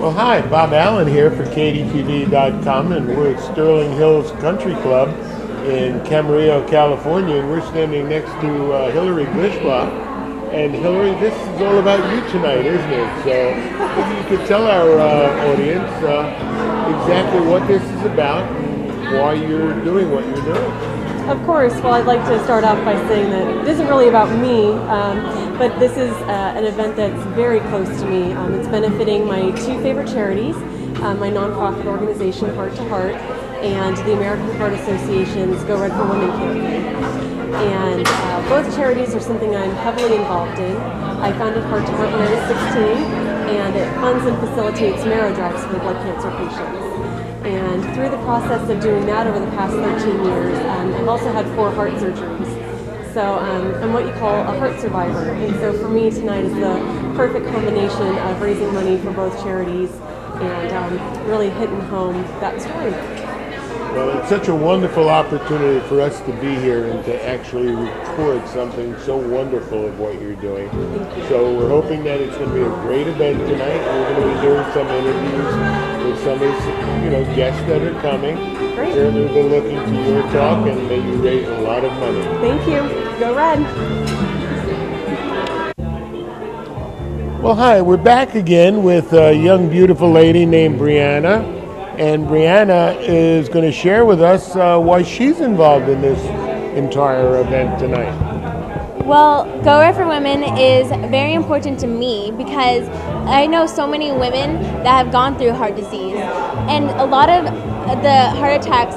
Well, hi, Bob Allen here for KDTV.com, and we're at Sterling Hills Country Club in Camarillo, California, and we're standing next to Hilary Gushwa. And Hilary, this is all about you tonight, isn't it? So if you could tell our audience exactly what this is about and why you're doing what you're doing. Of course. Well, I'd like to start off by saying that it isn't really about me, but this is an event that's very close to me. It's benefiting my two favorite charities, my nonprofit organization, Heart to Heart, and the American Heart Association's Go Red for Women campaign. And both charities are something I'm heavily involved in. I founded Heart to Heart when I was 16, and it funds and facilitates marrow drives for blood cancer patients. And through the process of doing that over the past 13 years, I've also had 4 heart surgeries. So I'm what you call a heart survivor. And so for me tonight is the perfect combination of raising money for both charities and really hitting home that story. Well, it's such a wonderful opportunity for us to be here and to actually record something so wonderful of what you're doing. So we're hoping that it's going to be a great event tonight. We're going to be doing some interviews with some of the guests that are coming. Great. Certainly we'll be looking to your talk, and may you raise a lot of money. Thank you. Go Red. Well, hi, we're back again with a young, beautiful lady named Brianna. And Brianna is going to share with us why she's involved in this entire event tonight. Well, Go Red for Women is very important to me because I know so many women that have gone through heart disease. And a lot of the heart attacks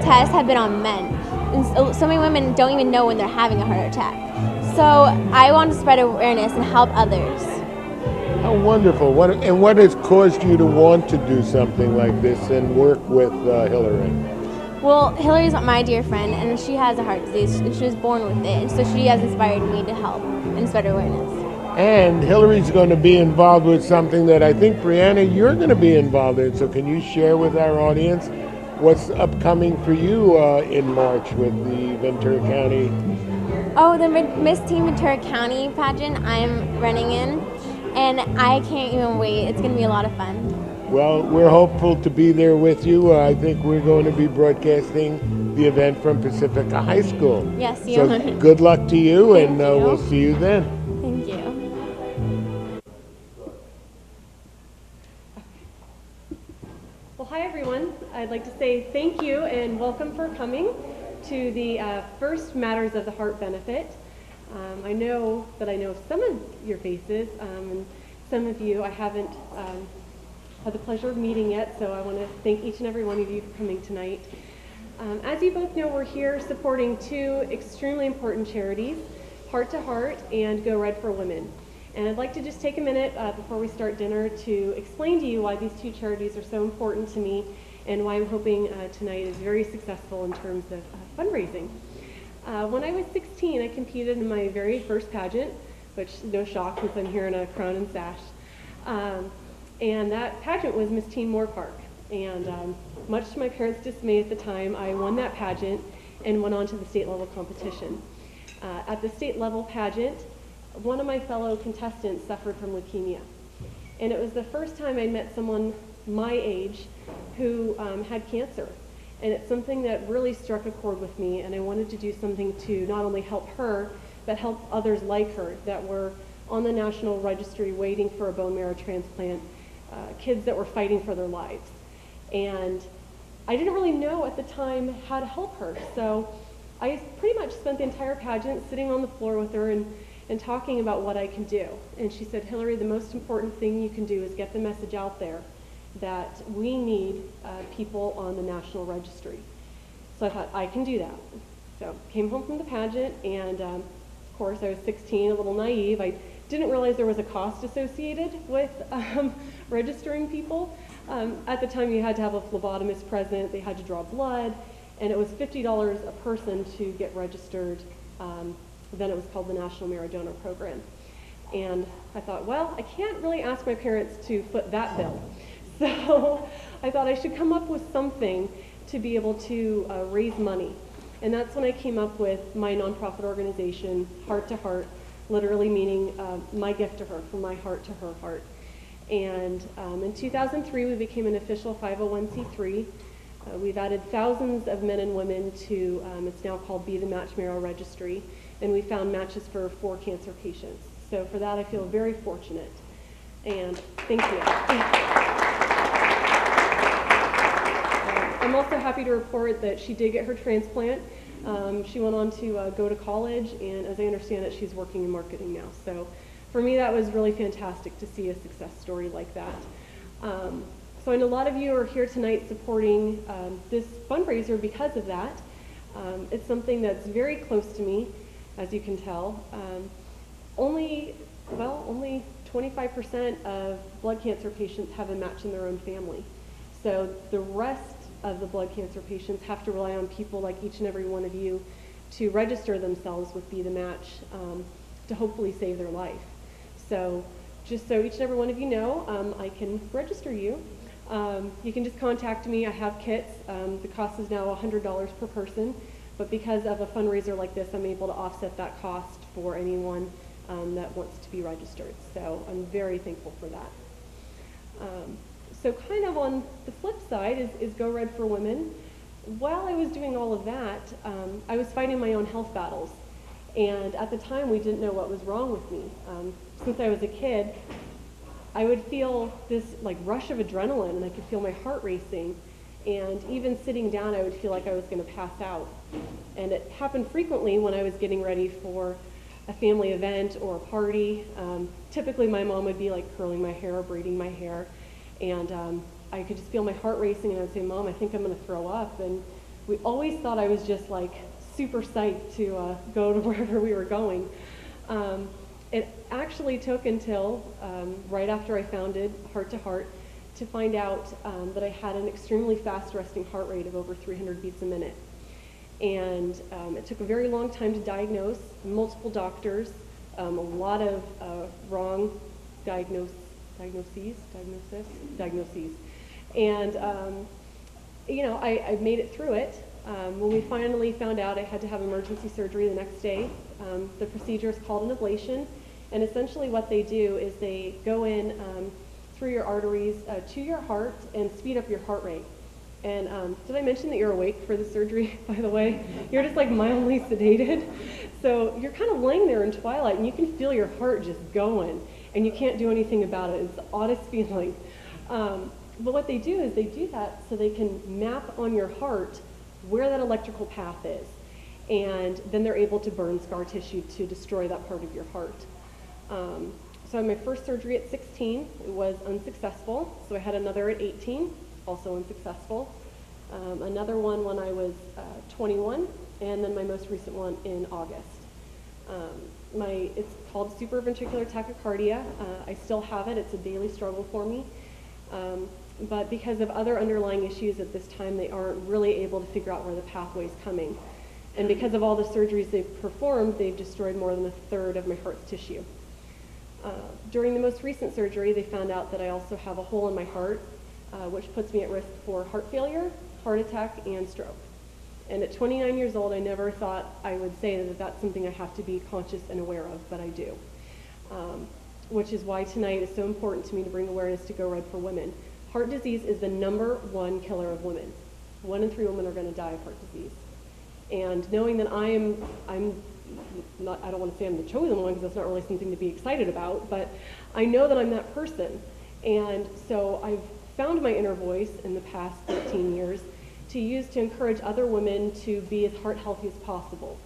tests have been on men. And so many women don't even know when they're having a heart attack. So I want to spread awareness and help others. How wonderful. What has caused you to want to do something like this and work with Hilary? Well, Hilary's my dear friend, and she has a heart disease, and she was born with it, and so she has inspired me to help and spread awareness. And Hilary's going to be involved with something that I think, Brianna, you're going to be involved in. So can you share with our audience what's upcoming for you in March with the Ventura County? Oh, the Miss Teen Ventura County pageant I'm running in. And I can't even wait. It's going to be a lot of fun. Well, we're hopeful to be there with you. I think we're going to be broadcasting the event from Pacifica High School. Yes, you so are. Good luck to you, and Thank you. We'll see you then. Thank you. Well, hi everyone. I'd like to say thank you and welcome for coming to the first Matters of the Heart benefit. I know some of your faces, and some of you I haven't had the pleasure of meeting yet, so I want to thank each and every one of you for coming tonight. As you both know, we're here supporting 2 extremely important charities, Heart to Heart and Go Red for Women. And I'd like to just take a minute before we start dinner to explain to you why these 2 charities are so important to me and why I'm hoping tonight is very successful in terms of fundraising. When I was 16, I competed in my very first pageant, which no shock since I'm here in a crown and sash. And that pageant was Miss Teen Moore Park. And much to my parents' dismay at the time, I won that pageant and went on to the state level competition. At the state level pageant, one of my fellow contestants suffered from leukemia. And it was the first time I met someone my age who had cancer. And it's something that really struck a chord with me, and I wanted to do something to not only help her, but help others like her that were on the national registry waiting for a bone marrow transplant, kids that were fighting for their lives. And I didn't really know at the time how to help her, so I pretty much spent the entire pageant sitting on the floor with her and talking about what I can do. And she said, Hilary, the most important thing you can do is get the message out there that we need people on the national registry. So I thought, I can do that. So came home from the pageant, and of course I was 16, a little naive. I didn't realize there was a cost associated with registering people. At the time you had to have a phlebotomist present, they had to draw blood, and it was $50 a person to get registered. Then it was called the National Marrow Donor Program. And I thought, well, I can't really ask my parents to foot that bill. So I thought I should come up with something to be able to raise money. And that's when I came up with my nonprofit organization, Heart to Heart, literally meaning my gift to her, from my heart to her heart. And in 2003, we became an official 501c3. We've added thousands of men and women to, it's now called Be the Match Marrow Registry, and we found matches for 4 cancer patients. So for that, I feel very fortunate. And thank you. I'm also happy to report that she did get her transplant. She went on to go to college, and as I understand it, she's working in marketing now. So for me, that was really fantastic to see a success story like that. So I know a lot of you are here tonight supporting this fundraiser because of that. It's something that's very close to me, as you can tell. Only 25% of blood cancer patients have a match in their own family. So the rest of the blood cancer patients have to rely on people like each and every one of you to register themselves with Be the Match to hopefully save their life. So just so each and every one of you know, I can register you. You can just contact me. I have kits. The cost is now $100 per person, but because of a fundraiser like this, I'm able to offset that cost for anyone that wants to be registered. So I'm very thankful for that. So kind of on the flip side is Go Red for Women. While I was doing all of that, I was fighting my own health battles. And at the time, we didn't know what was wrong with me. Since I was a kid, I would feel this like rush of adrenaline, and I could feel my heart racing. And even sitting down, I would feel like I was going to pass out. And it happened frequently when I was getting ready for a family event or a party. Typically, my mom would be like curling my hair or braiding my hair. And I could just feel my heart racing, and I would say, "Mom, I think I'm going to throw up." And we always thought I was just like super psyched to go to wherever we were going. It actually took until right after I founded Heart to Heart to find out that I had an extremely fast resting heart rate of over 300 beats a minute. And it took a very long time to diagnose, multiple doctors, a lot of wrong diagnoses. And, you know, I made it through it. When we finally found out I had to have emergency surgery the next day, the procedure is called an ablation. And essentially what they do is they go in through your arteries to your heart and speed up your heart rate. And did I mention that you're awake for the surgery, by the way? You're just like mildly sedated. So you're kind of laying there in twilight, and you can feel your heart just going, and you can't do anything about it. It's the oddest feeling. But what they do is they do that so they can map on your heart where that electrical path is. And then they're able to burn scar tissue to destroy that part of your heart. So I had my first surgery at 16. It was unsuccessful. So I had another at 18, also unsuccessful. Another one when I was 21, and then my most recent one in August. It's called supraventricular tachycardia. I still have it. It's a daily struggle for me. But because of other underlying issues at this time, they aren't really able to figure out where the pathway is coming. And because of all the surgeries they've performed, they've destroyed more than a third of my heart's tissue. During the most recent surgery, they found out that I also have a hole in my heart, which puts me at risk for heart failure, heart attack, and stroke. And at 29 years old, I never thought I would say that that's something I have to be conscious and aware of, but I do. Which is why tonight is so important to me to bring awareness to Go Red for Women. Heart disease is the #1 killer of women. 1 in 3 women are going to die of heart disease. And knowing that I'm not, I don't want to say I'm the chosen one because that's not really something to be excited about, but I know that I'm that person. And so I've found my inner voice in the past 13 years to use to encourage other women to be as heart healthy as possible.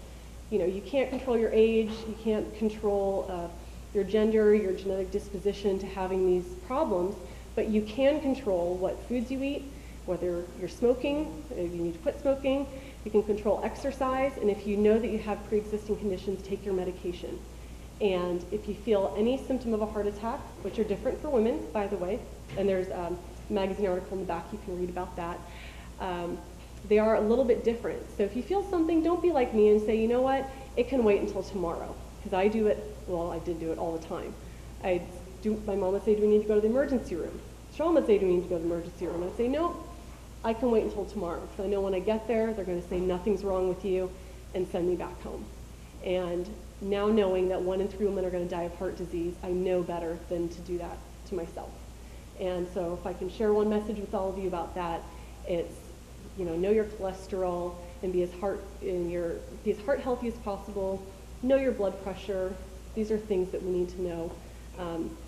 You know, you can't control your age, you can't control your gender, your genetic disposition to having these problems, but you can control what foods you eat, whether you're smoking, if you need to quit smoking. You can control exercise, and if you know that you have pre-existing conditions, take your medication. And if you feel any symptom of a heart attack, which are different for women, by the way, and there's a magazine article in the back, you can read about that, they are a little bit different. So if you feel something, don't be like me and say, you know what, it can wait until tomorrow. Because I do it, well, I did do it all the time. My mom would say, do we need to go to the emergency room? Sean would say, do we need to go to the emergency room? I'd say, no, I can wait until tomorrow. Because I know when I get there, they're going to say nothing's wrong with you and send me back home. And now knowing that 1 in 3 women are going to die of heart disease, I know better than to do that to myself. And so if I can share one message with all of you about that, it's, know your cholesterol and be as heart healthy as possible. Know your blood pressure. These are things that we need to know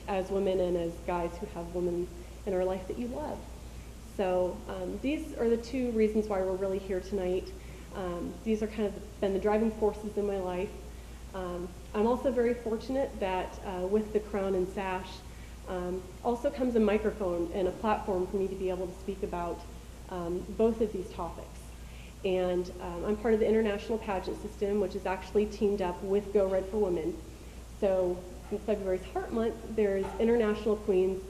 as women and as guys who have women in our life that you love. So these are the two reasons why we're really here tonight. These are kind of been the driving forces in my life. I'm also very fortunate that with the crown and sash also comes a microphone and a platform for me to be able to speak about both of these topics. And I'm part of the International Pageant System, which is actually teamed up with Go Red for Women. So since February's Heart Month, there's international queens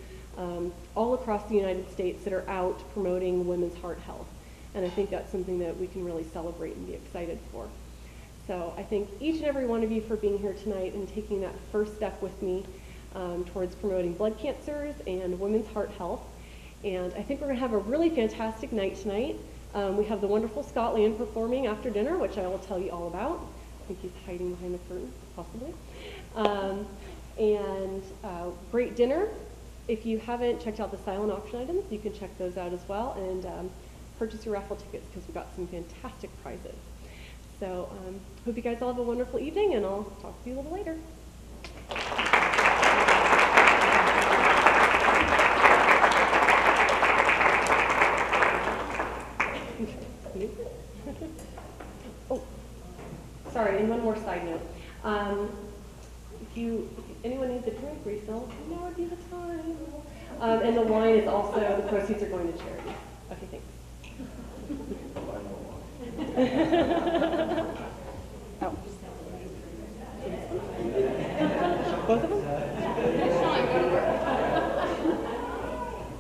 all across the United States that are out promoting women's heart health. And I think that's something that we can really celebrate and be excited for. So I thank each and every one of you for being here tonight and taking that first step with me towards promoting blood cancers and women's heart health. And I think we're going to have a really fantastic night tonight. We have the wonderful Scott Land performing after dinner, which I will tell you all about. I think he's hiding behind the curtain, possibly. Great dinner. If you haven't checked out the silent auction items, you can check those out as well and purchase your raffle tickets because we've got some fantastic prizes. So hope you guys all have a wonderful evening, and I'll talk to you a little later. Oh, sorry, and one more side note. If anyone needs a drink refill, now would be the time. And the wine is also, the proceeds are going to charity. Okay, thanks. Oh. Both of them?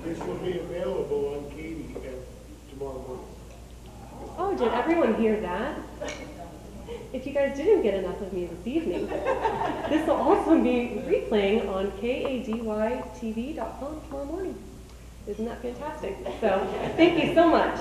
This will be available on Katie tomorrow morning. Oh, did everyone hear that? If you guys didn't get enough of me this evening, this will also be replaying on kadytv.com tomorrow morning. Isn't that fantastic? So, thank you so much.